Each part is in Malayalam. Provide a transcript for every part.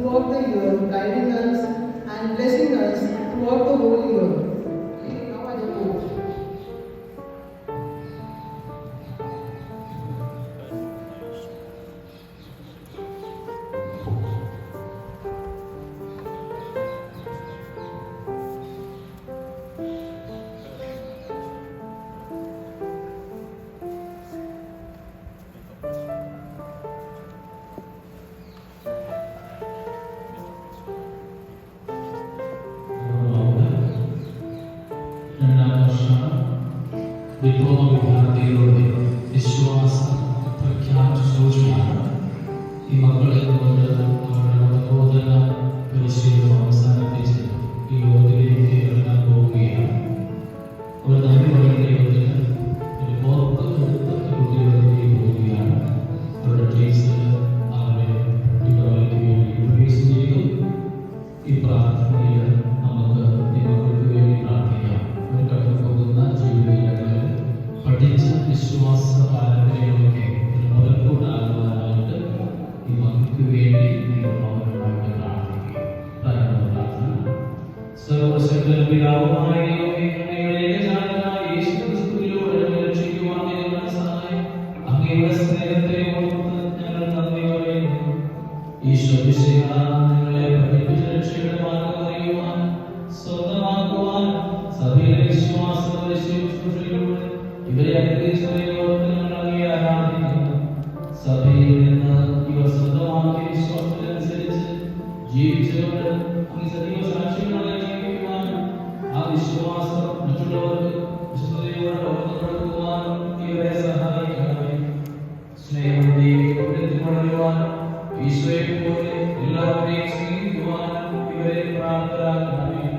throughout the year, guiding us and blessing us throughout the whole year. Now I quote. Diploma വിദ്യാർത്ഥികളുടെ വിശ്വാസ പ്രഖ്യാപന സൂചനയാണ് ഈ മക്കളെ കൊണ്ട് അവരുടെ പ്രബോധന പരിശീലനം അവസാനിപ്പിച്ച് ഈ യോഗത്തിലേക്ക് ഇറങ്ങാൻ പോവുകയാണ്. അവർ നന്ദി പറയുന്ന യോഗത്തിന് ഒരു പുറത്തെടുത്ത കുട്ടികളിലേക്ക് പോവുകയാണ്. അവരുടെ ടീച്ചർ അവരെ കുട്ടികളിലേക്ക് വേണ്ടി പ്രവേശനം ചെയ്തു. ഈ പ്രാർത്ഥനയിൽ നമുക്ക് ഈ മക്കൾക്ക് വേണ്ടി പ്രാർത്ഥിക്കാം. അവർ കടന്നുപോകുന്ന ജീവിതങ്ങളിൽ പഠിച്ച വിശ്വാസ പാരമ്പര്യങ്ങളൊക്കെ ഒരു മുതൽക്കൂട്ടാകുവാനായിട്ട് ഈ മക്കൾക്ക് വേണ്ടി അവരുമായിട്ട് പ്രാർത്ഥിക്കുക. പ്രാർത്ഥന സർവശക്തനും പിതാവുമായ അങ്ങയുടെ സ്നേഹത്തെ ഓർത്ത് ഞങ്ങൾ നന്ദി പറയുന്നു. ഈശോ നിങ്ങളെ പഠിപ്പിച്ച രക്ഷയുടെ മാർഗം അറിയുവാൻ സ്വന്തമാക്കുവാൻ സഭയിലെ വിശ്വാസങ്ങളുടെ ശുശ്രൂഷയിലൂടെ ഇവരെ അനുഗ്രഹിച്ചവരെ ഓർത്ത് ഞങ്ങൾ അങ്ങയെ ആരാധിക്കുന്നു. സഭയിൽ നിന്ന് ഇവർ സ്വന്തമാക്കിയ വിശ്വാസത്തിനനുസരിച്ച് ജീവിച്ചവർ അങ്ങ് സജീവ സാക്ഷികളായി ജീവിക്കുവാനും ആ വിശ്വാസം മറ്റുള്ളവർക്ക് വിശുദ്ധതയോടെ പകർന്നുകൊടുക്കുവാനും ഇവരെ സഹായിക്കണമേ. സ്നേഹത്തിലൂടെ വളരുവാനും ഈശോയെ പോലെ എല്ലാവരെയും സ്നേഹിക്കുവാനും ഇവരെ പ്രാപ്തരാക്കണമേ.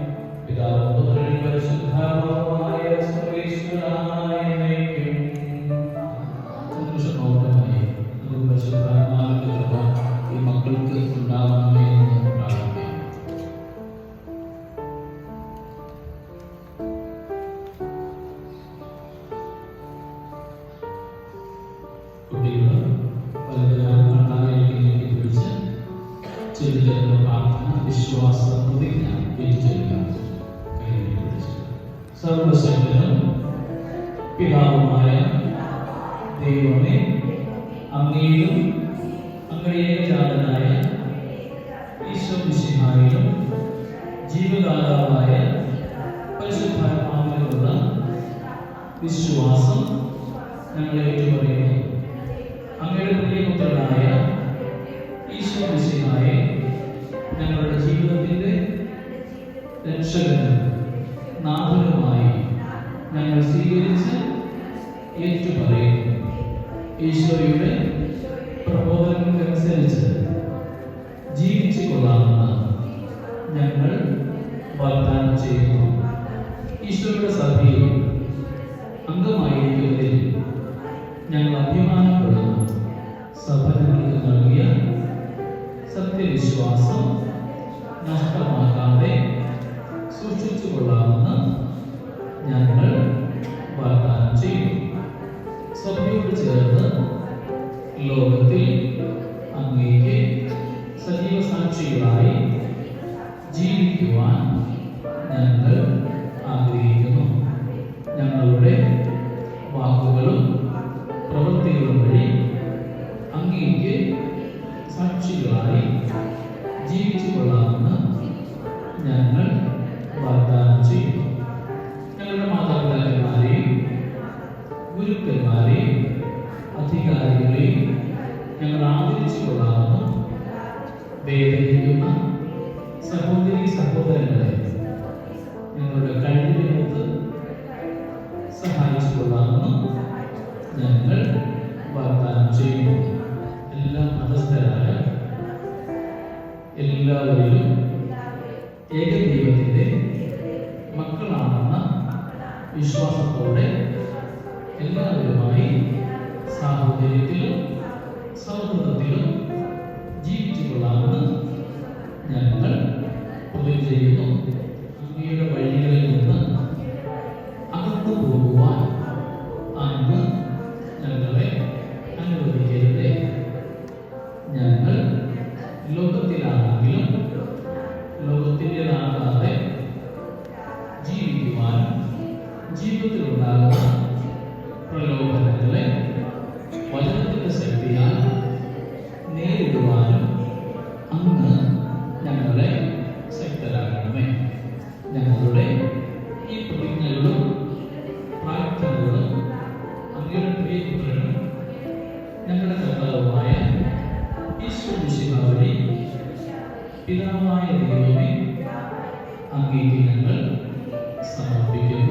പിതാവും പുത്രനും പരിശുദ്ധാത്മാവുമായ സർവേശ്വരനായ ദൈവമേ, സന്തോഷപൂർണ്ണമായി പരിശുദ്ധാത്മാവിന്റെ കൃപ ഈ മക്കൾക്ക് ഉണ്ടാവണമേ എന്ന് പ്രാർത്ഥിക്കാം. കുട്ടികൾ പ്രാർത്ഥന വിശ്വാസ പ്രതിജ്ഞ ഏറ്റുചൊല്ലുക. സർവശക്തനും പിതാവുമായ ദൈവമേ, അങ്ങയിലും അങ്ങയുടെ ഏകജാതനായ ഈശോ മിശിഹായിലും ജീവദാതാവായ പരിശുദ്ധാത്മാവിലുള്ള വിശ്വാസം ഞങ്ങൾ ഏറ്റുപറയുന്നു. അങ്ങയുടെ പ്രിയപുത്രനായ ഈശോ മിശിഹായെ ഞങ്ങളുടെ ജീവിതത്തിന്റെ രക്ഷകനും നാഥനുമായി ഞങ്ങൾ സ്വീകരിച്ച് ഏറ്റുപറയുന്നു. ഈശോയുടെ പ്രബോധനങ്ങൾക്കനുസരിച്ച് ജീവിച്ചു കൊള്ളാമെന്ന് ഞങ്ങൾ വാഗ്ദാനം ചെയ്യുന്നു. ഈശോയുടെ സഭയിൽ അംഗമായിരിക്കുന്നതിൽ ഞങ്ങൾ അഭിമാനപ്പെടുന്നു. സഭ ഞങ്ങൾക്ക് നൽകിയ സത്യവിശ്വാസം നഷ്ടമാക്കാതെ സൂക്ഷിച്ചു കൊള്ളാമെന്ന് ഞങ്ങൾ വാഗ്ദാനം ചെയ്യുന്നു. സഭയോട് ചേർന്ന് ലോകത്തിൽ അങ്ങേക്ക് സജീവ സാക്ഷികളായി ജീവിക്കുവാൻ ഞങ്ങൾ ആഗ്രഹിക്കുന്നു. ഞങ്ങളുടെ വാക്കുകളും പ്രവൃത്തികളും വഴി അങ്ങേക്ക് സാക്ഷികളായി ജീവിച്ചു കൊള്ളാമെന്ന് ഞങ്ങൾ വാഗ്ദാനം ചെയ്യുന്നു. ഞങ്ങളുടെ മാതാപിതാക്കന്മാരെയും ഗുരുക്കന്മാരെയും അധികാരികളെയും ഞങ്ങൾ ആദരിച്ചു കൊള്ളാമെന്നും വേദനിക്കുന്ന സഹോദരി സഹോദരങ്ങളെ ഞങ്ങളുടെ കഴിവിനൊത്ത് സഹായിച്ചു കൊള്ളാമെന്നും ഞങ്ങൾ വാഗ്ദാനം ചെയ്യുന്നു. എല്ലാ മതസ്ഥരായ എല്ലാവരിലും ഏകദൈവത്തിന്റെ മക്കളാണെന്ന വിശ്വാസത്തോടെ എല്ലാവരുമായി സാഹോദര്യത്തിലും സൗഹൃദത്തിലും ജീവിച്ചു കൊള്ളാമെന്ന് ഞങ്ങൾ പ്രതിജ്ഞ ചെയ്യുന്നു. അങ്ങയുടെ വഴികളിൽ നിന്ന് അകന്നു പോകുവാൻ അങ്ങ് ഞങ്ങളെ അനുവദിക്കരുതേ. ഞങ്ങൾ ലോകത്തിലാണെങ്കിലും ജീവിതത്തിലുണ്ടാകുന്ന പ്രലോഭനങ്ങളെ വചനത്തിന്റെ ശക്തിയാൽ നേരിടുവാനും അങ്ങ് ഞങ്ങളെ ശക്തരാക്കണമേ. ഞങ്ങളുടെ ഈ പ്രതിജ്ഞകളും പ്രാർത്ഥനകളും അങ്ങയുടെ പ്രിയപുത്രനും ഞങ്ങളുടെ കർത്താവുമായ ഈശോമിശിഹാ വഴി പിതാവായ ദൈവമേ അങ്ങേക്ക് ഞങ്ങൾ സമർപ്പിക്കുന്നു.